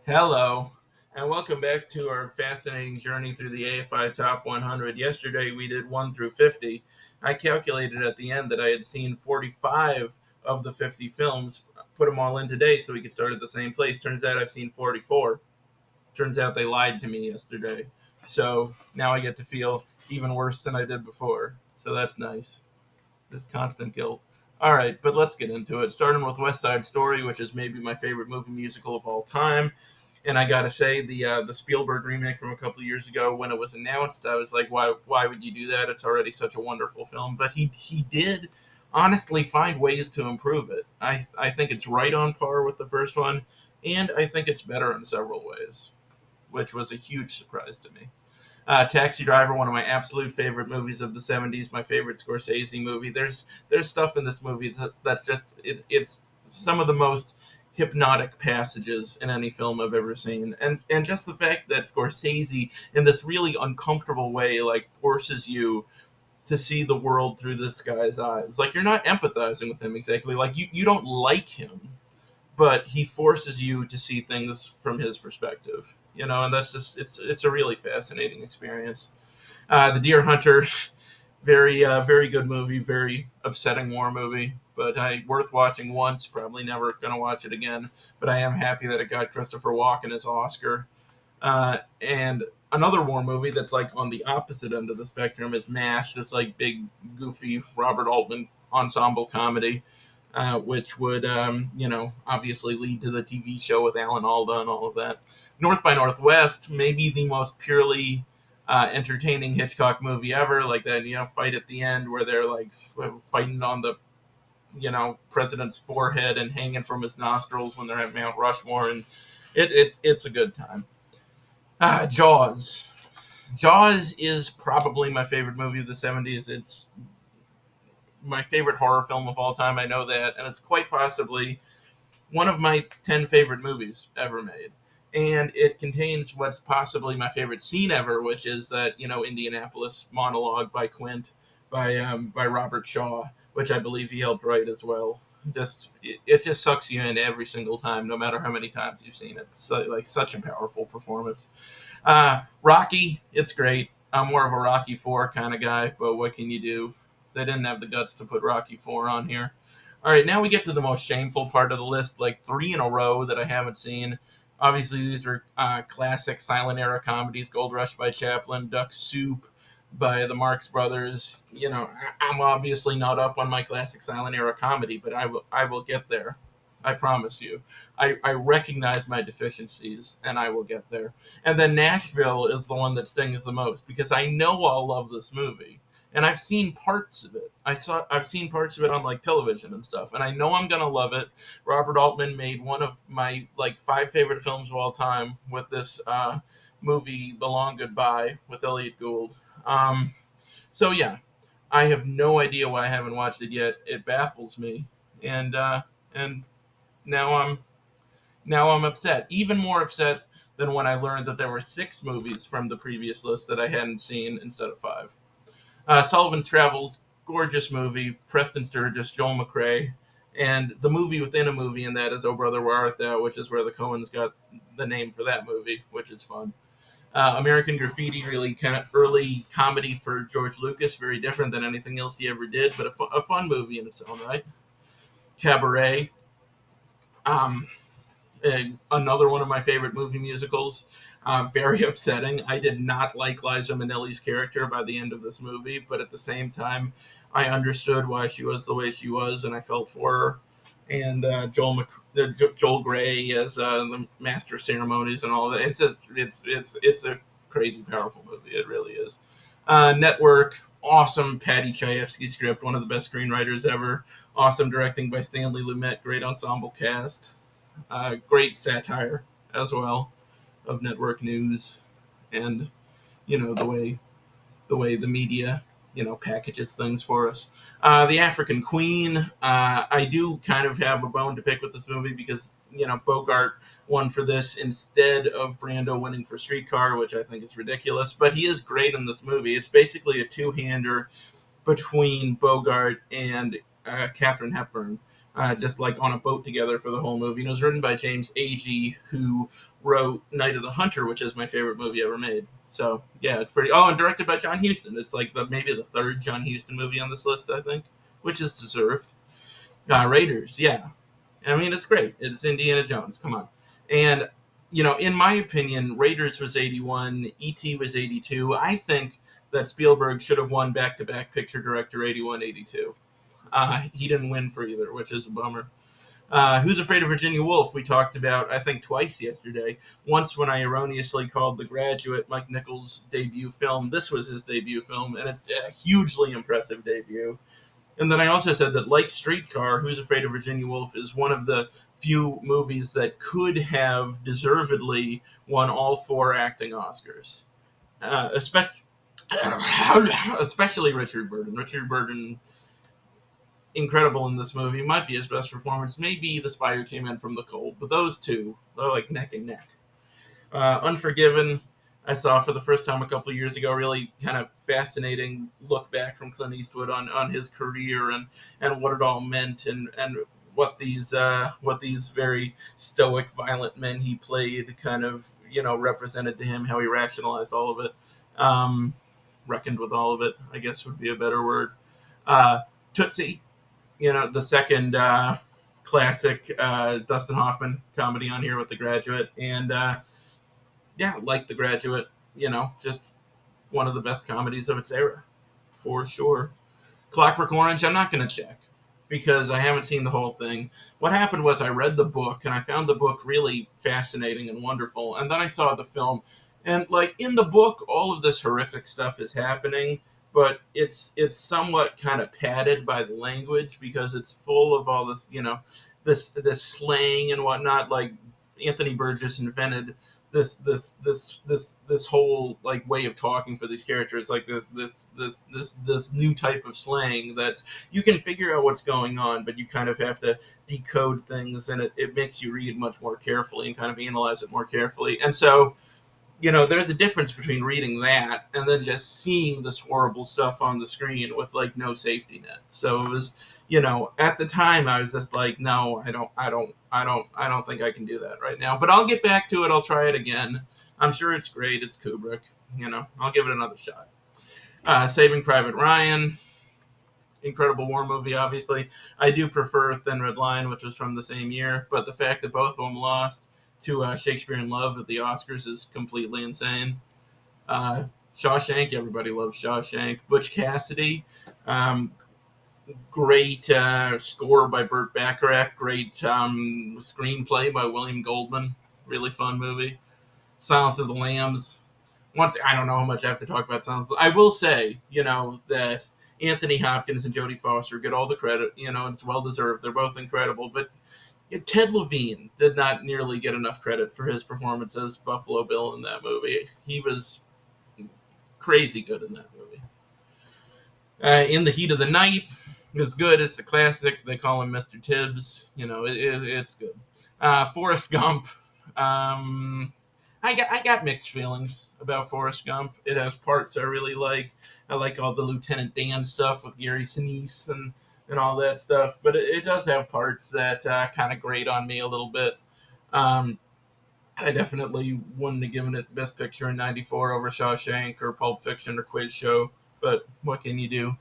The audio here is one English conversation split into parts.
Hello, and welcome back to our fascinating journey through the AFI Top 100. Yesterday we did 1 through 50. I calculated at the end that I had seen 45 of the 50 films, put them all in today so we could start at the same place. Turns out I've seen 44. Turns out they lied to me yesterday. So now I get to feel even worse than I did before. So that's nice. This constant guilt. All right, but let's get into it. Starting with West Side Story, which is maybe my favorite movie musical of all time. And I gotta say, the Spielberg remake from a couple of years ago, when it was announced, I was like, why would you do that? It's already such a wonderful film. But he did honestly find ways to improve it. I think it's right on par with the first one, and I think it's better in several ways, which was a huge surprise to me. Taxi Driver, one of my absolute favorite movies of the '70s, my favorite Scorsese movie. There's stuff in this movie that's just it's some of the most hypnotic passages in any film I've ever seen, and just the fact that Scorsese, in this really uncomfortable way, like forces you to see the world through this guy's eyes. Like you're not empathizing with him exactly. Like you don't like him, but he forces you to see things from his perspective. And that's just it's a really fascinating experience. The Deer Hunter, very good movie, very upsetting war movie, but worth watching once. Probably never gonna watch it again. But I am happy that it got Christopher Walken his Oscar. And another war movie that's like on the opposite end of the spectrum is MASH. This like big goofy Robert Altman ensemble comedy, which would obviously lead to the TV show with Alan Alda and all of that. North by Northwest, maybe the most purely entertaining Hitchcock movie ever. Like that fight at the end where they're like fighting on the president's forehead and hanging from his nostrils when they're at Mount Rushmore, and it's a good time. Jaws. Jaws is probably my favorite movie of the '70s. It's my favorite horror film of all time. I know that, and it's quite possibly one of my 10 favorite movies ever made. And it contains what's possibly my favorite scene ever, which is that Indianapolis monologue by Quint by Robert Shaw, which I believe he helped write as well. It just sucks you in every single time, no matter how many times you've seen it. So like such a powerful performance. Rocky, it's great. I'm more of a Rocky 4 kind of guy, but what can you do? They didn't have the guts to put Rocky 4 on here. All right, now we get to the most shameful part of the list, like 3 in a row that I haven't seen. Obviously, these are classic silent era comedies: Gold Rush by Chaplin, Duck Soup by the Marx Brothers. I'm obviously not up on my classic silent era comedy, but I will get there. I promise you. I recognize my deficiencies, and I will get there. And then Nashville is the one that stings the most because I know I'll love this movie, and I've seen parts of it. I've seen parts of it on like television and stuff, and I know I'm gonna love it. Robert Altman made one of my like 5 favorite films of all time with this movie, The Long Goodbye, with Elliot Gould. So yeah, I have no idea why I haven't watched it yet. It baffles me, and now I'm upset. Even more upset than when I learned that there were 6 movies from the previous list that I hadn't seen instead of 5. Sullivan's Travels, gorgeous movie. Preston Sturges, Joel McRae, and the movie within a movie in that is Oh Brother Where Art Thou, which is where the Coens got the name for that movie, which is fun. American Graffiti, really kind of early comedy for George Lucas, very different than anything else he ever did, but a fun movie in its own right. Cabaret, um, another one of my favorite movie musicals. Very upsetting. I did not like Liza Minnelli's character by the end of this movie, but at the same time, I understood why she was the way she was, and I felt for her. And Joel Grey as the master of ceremonies and all that. It's just it's a crazy powerful movie. It really is. Network, awesome Patty Chayefsky script, one of the best screenwriters ever. Awesome directing by Stanley Lumet, great ensemble cast. Great satire as well of network news and the way the media packages things for us. The African Queen. I do kind of have a bone to pick with this movie because Bogart won for this instead of Brando winning for Streetcar, which I think is ridiculous. But he is great in this movie. It's basically a two-hander between Bogart and Katharine Hepburn. just like on a boat together for the whole movie. And it was written by James Agee, who wrote Night of the Hunter, which is my favorite movie ever made. So yeah, it's pretty. Oh, and directed by John Huston. It's like maybe the third John Huston movie on this list, I think, which is deserved. Raiders, yeah. I mean, it's great. It's Indiana Jones. Come on. And, in my opinion, Raiders was 81, E.T. was 82. I think that Spielberg should have won back-to-back Picture Director 81, 82. He didn't win for either, which is a bummer. Who's Afraid of Virginia Woolf? We talked about, I think, twice yesterday. Once when I erroneously called The Graduate Mike Nichols' debut film. This was his debut film, and it's a hugely impressive debut. And then I also said that, like Streetcar, Who's Afraid of Virginia Woolf is one of the few movies that could have deservedly won all 4 acting Oscars. Especially, especially Richard Burton. Richard Burton, incredible in this movie. Might be his best performance. Maybe The Spy Who Came In From the Cold. But those two, they're like neck and neck. Unforgiven, I saw for the first time a couple of years ago. Really kind of fascinating look back from Clint Eastwood on his career and what it all meant and what these very stoic, violent men he played kind of represented to him, how he rationalized all of it, reckoned with all of it, I guess would be a better word. Tootsie, the second classic Dustin Hoffman comedy on here with The Graduate, and yeah, like The Graduate, just one of the best comedies of its era, for sure. Clockwork Orange, I'm not going to check because I haven't seen the whole thing. What happened was I read the book and I found the book really fascinating and wonderful, and then I saw the film, and like in the book, all of this horrific stuff is happening, but it's somewhat kind of padded by the language because it's full of all this, this slang and whatnot. Like Anthony Burgess invented this whole like way of talking for these characters, like this new type of slang that's you can figure out what's going on, but you kind of have to decode things, and it makes you read much more carefully and kind of analyze it more carefully. And so there's a difference between reading that and then just seeing this horrible stuff on the screen with like no safety net. So it was, at the time I was just like, no, I don't think I can do that right now. But I'll get back to it. I'll try it again. I'm sure it's great. It's Kubrick. I'll give it another shot. Saving Private Ryan, incredible war movie. Obviously, I do prefer Thin Red Line, which was from the same year. But the fact that both of them lost to Shakespeare in Love at the Oscars is completely insane. Shawshank, everybody loves Shawshank. Butch Cassidy, great score by Burt Bacharach, great screenplay by William Goldman, really fun movie. Silence of the Lambs. I don't know how much I have to talk about Silence. I will say, that Anthony Hopkins and Jodie Foster get all the credit. It's well deserved. They're both incredible, but Ted Levine did not nearly get enough credit for his performance as Buffalo Bill in that movie. He was crazy good in that movie. In the Heat of the Night is good. It's a classic. They call him Mr. Tibbs. It's good. Forrest Gump. I got mixed feelings about Forrest Gump. It has parts I really like. I like all the Lieutenant Dan stuff with Gary Sinise and all that stuff. But it does have parts that kind of grate on me a little bit. I definitely wouldn't have given it Best Picture in '94 over Shawshank or Pulp Fiction or Quiz Show. But what can you do?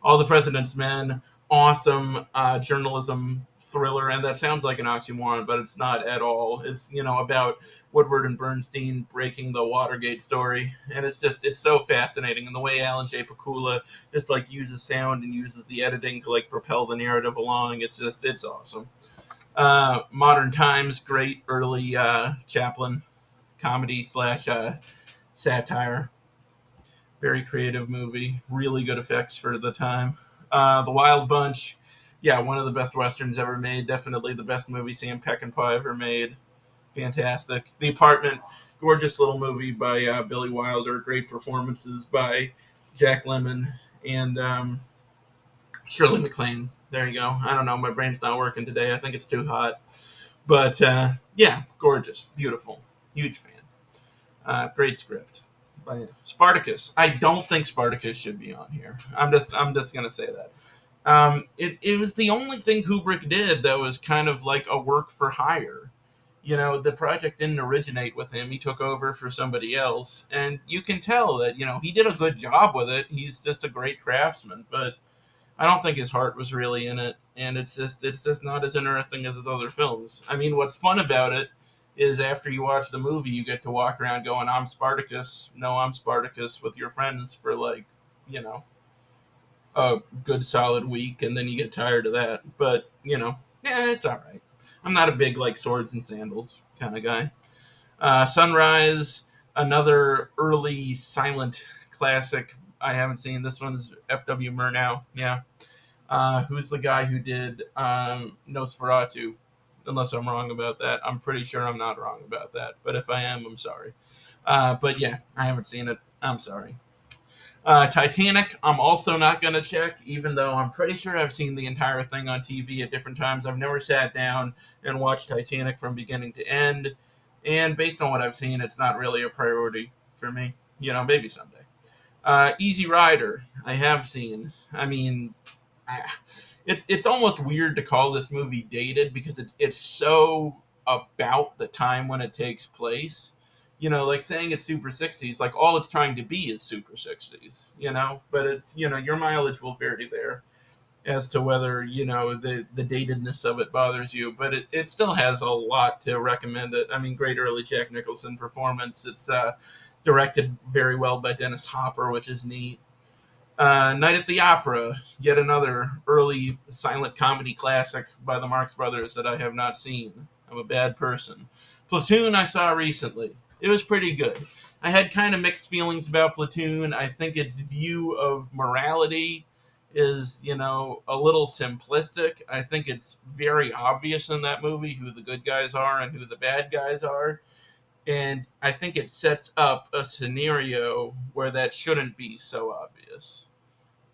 All the President's Men, awesome journalism thriller, and that sounds like an oxymoron, but it's not at all. It's about Woodward and Bernstein breaking the Watergate story, and it's so fascinating, and the way Alan J. Pakula just like uses sound and uses the editing to like propel the narrative along. It's awesome. Modern Times, great early Chaplin comedy / satire. Very creative movie, really good effects for the time. The Wild Bunch, yeah, one of the best westerns ever made. Definitely the best movie Sam Peckinpah ever made. Fantastic. The Apartment, gorgeous little movie by Billy Wilder. Great performances by Jack Lemmon and Shirley MacLaine. There you go. I don't know. My brain's not working today. I think it's too hot. But yeah, gorgeous, beautiful, huge fan. Great script. Spartacus. I don't think Spartacus should be on here. I'm just gonna say that. It was the only thing Kubrick did that was kind of like a work for hire. The project didn't originate with him. He took over for somebody else. And you can tell that, he did a good job with it. He's just a great craftsman, but I don't think his heart was really in it. And it's just not as interesting as his other films. I mean, what's fun about it is after you watch the movie, you get to walk around going, I'm Spartacus. No, I'm Spartacus with your friends for like, you know, a good solid week, and then you get tired of that. But yeah, it's all right. I'm not a big like swords and sandals kind of guy. Sunrise, another early silent classic. I haven't seen this one's F.W. Murnau. Yeah, who's the guy who did Nosferatu? Unless I'm wrong about that, I'm pretty sure I'm not wrong about that. But if I am, I'm sorry. But yeah, I haven't seen it. I'm sorry. Titanic, I'm also not going to check, even though I'm pretty sure I've seen the entire thing on TV at different times. I've never sat down and watched Titanic from beginning to end. And based on what I've seen, it's not really a priority for me. Maybe someday. Easy Rider, I have seen. I mean, it's almost weird to call this movie dated because it's so about the time when it takes place. Like saying it's Super 60s, like all it's trying to be is Super 60s, but it's, your mileage will vary there as to whether, the datedness of it bothers you, but it still has a lot to recommend it. I mean, great early Jack Nicholson performance. It's directed very well by Dennis Hopper, which is neat. Night at the Opera, yet another early silent comedy classic by the Marx Brothers that I have not seen. I'm a bad person. Platoon, I saw recently. It was pretty good. I had kind of mixed feelings about Platoon. I think its view of morality is, a little simplistic. I think it's very obvious in that movie who the good guys are and who the bad guys are. And I think it sets up a scenario where that shouldn't be so obvious.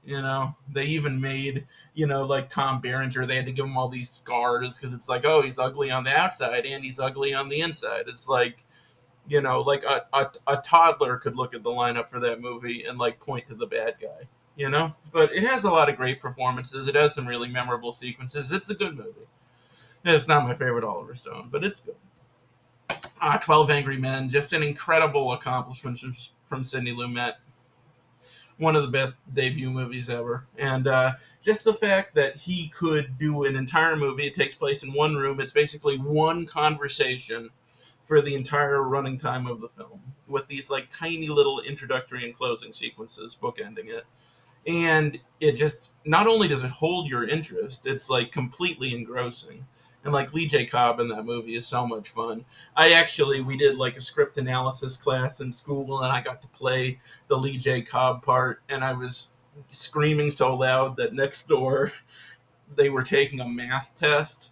They even made, like Tom Berenger, they had to give him all these scars because it's like, oh, he's ugly on the outside and he's ugly on the inside. It's like, like a toddler could look at the lineup for that movie and like point to the bad guy, But it has a lot of great performances. It has some really memorable sequences. It's a good movie. It's not my favorite Oliver Stone, but it's good. 12 Angry Men, just an incredible accomplishment from Sidney Lumet. One of the best debut movies ever. And just the fact that he could do an entire movie, it takes place in one room, it's basically one conversation for the entire running time of the film, with these like tiny little introductory and closing sequences bookending it. And it just, not only does it hold your interest, it's like completely engrossing. And like Lee J. Cobb in that movie is so much fun. We did like a script analysis class in school, and I got to play the Lee J. Cobb part, and I was screaming so loud that next door they were taking a math test,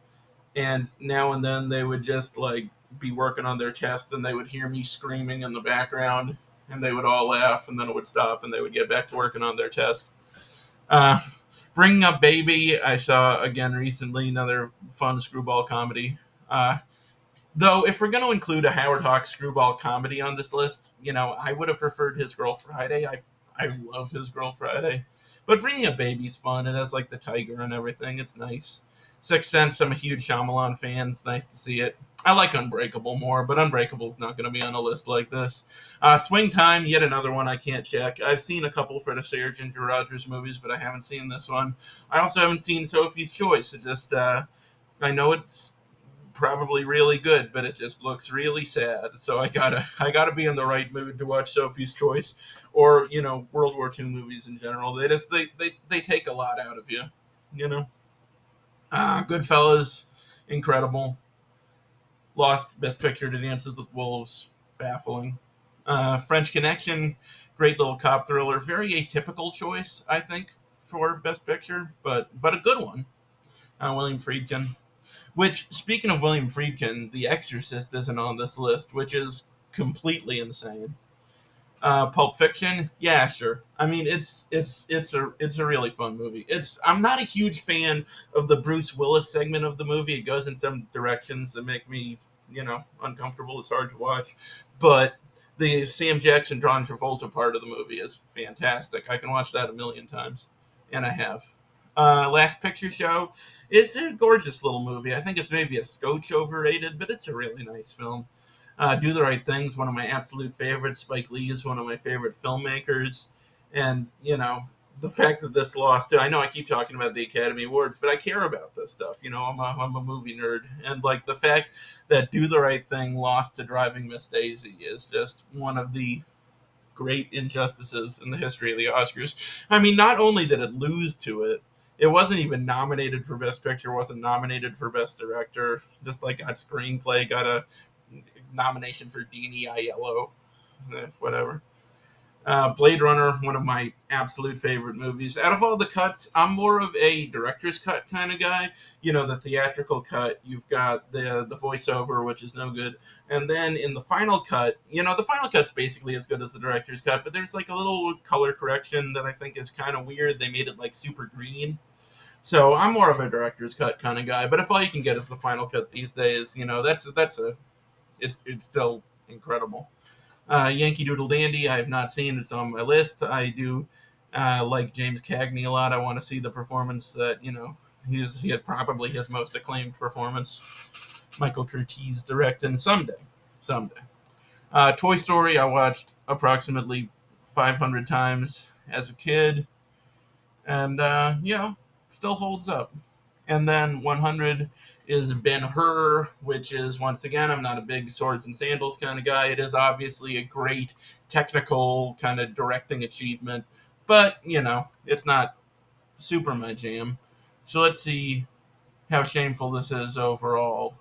and now and then they would just like be working on their test, and they would hear me screaming in the background, and they would all laugh, and then it would stop, and they would get back to working on their test. Uh, Bringing Up Baby, I saw again recently, another fun screwball comedy. Though, if we're going to include a Howard Hawks screwball comedy on this list, I would have preferred His Girl Friday. I love His Girl Friday. But Bringing Up Baby's fun. It has like the tiger and everything. It's nice. Sixth Sense, I'm a huge Shyamalan fan. It's nice to see it. I like Unbreakable more, but Unbreakable's not going to be on a list like this. Swing Time, yet another one I can't check. I've seen a couple Fred Astaire, Ginger Rogers movies, but I haven't seen this one. I also haven't seen Sophie's Choice. I know it's probably really good, but it just looks really sad. So I gotta be in the right mood to watch Sophie's Choice, or World War II movies in general. They take a lot out of you, you know. Goodfellas, incredible. Lost Best Picture to Dances with Wolves, baffling. French Connection, great little cop thriller. Very atypical choice, I think, for Best Picture, but a good one. William Friedkin. Which, speaking of William Friedkin, The Exorcist isn't on this list, which is completely insane. Pulp Fiction, yeah, sure. I mean, it's a really fun movie. I'm not a huge fan of the Bruce Willis segment of the movie. It goes in some directions that make me, uncomfortable. It's hard to watch, but the Sam Jackson, John Travolta part of the movie is fantastic. I can watch that a million times, and I have. Last Picture Show. It's a gorgeous little movie. I think it's maybe a scotch overrated, but it's a really nice film. Do the Right Thing's one of my absolute favorites. Spike Lee is one of my favorite filmmakers, and the fact that this lost. I know I keep talking about the Academy Awards, but I care about this stuff. I'm a movie nerd, and like the fact that Do the Right Thing lost to Driving Miss Daisy is just one of the great injustices in the history of the Oscars. I mean, not only did it lose to it, it wasn't even nominated for Best Picture, wasn't nominated for Best Director. Just like got screenplay, got a nomination for Deanie Aiello, whatever. Blade Runner, one of my absolute favorite movies. Out of all the cuts, I'm more of a director's cut kind of guy. The theatrical cut, you've got the voiceover, which is no good. And then in the final cut, the final cut's basically as good as the director's cut, but there's like a little color correction that I think is kind of weird. They made it like super green. So I'm more of a director's cut kind of guy. But if all you can get is the final cut these days, it's still incredible. Yankee Doodle Dandy, I have not seen. It's on my list. I do like James Cagney a lot. I want to see the performance that, he had probably his most acclaimed performance. Michael Curtiz directing someday. Someday. Toy Story, I watched approximately 500 times as a kid. And, still holds up. And then 100 is Ben-Hur, which is, once again, I'm not a big swords and sandals kind of guy. It is obviously a great technical kind of directing achievement, but, it's not super my jam. So let's see how shameful this is overall.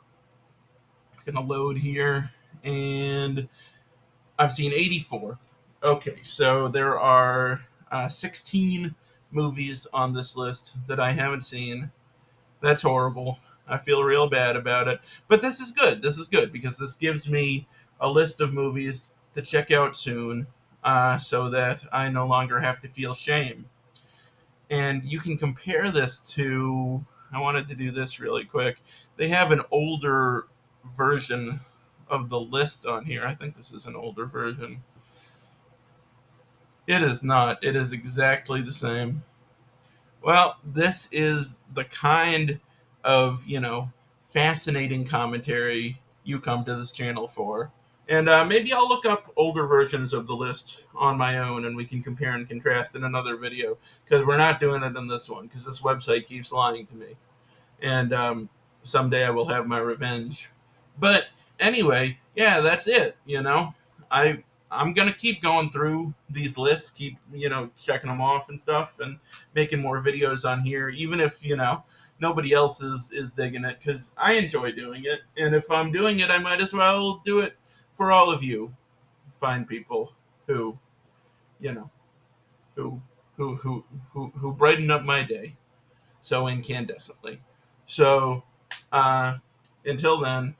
It's going to load here, and I've seen 84. Okay, so there are 16 movies on this list that I haven't seen. That's horrible. I feel real bad about it. But this is good. This is good because this gives me a list of movies to check out soon so that I no longer have to feel shame. And you can compare this to. I wanted to do this really quick. They have an older version of the list on here. I think this is an older version. It is not. It is exactly the same. Well, this is the kind of, fascinating commentary you come to this channel for. And maybe I'll look up older versions of the list on my own and we can compare and contrast in another video. Because we're not doing it in this one, because this website keeps lying to me. And someday I will have my revenge. But anyway, yeah, that's it, I'm going to keep going through these lists, keep, checking them off and stuff, and making more videos on here, even if, nobody else is digging it, because I enjoy doing it. And if I'm doing it, I might as well do it for all of you fine people who, you know, who, who brighten up my day so incandescently. So, until then,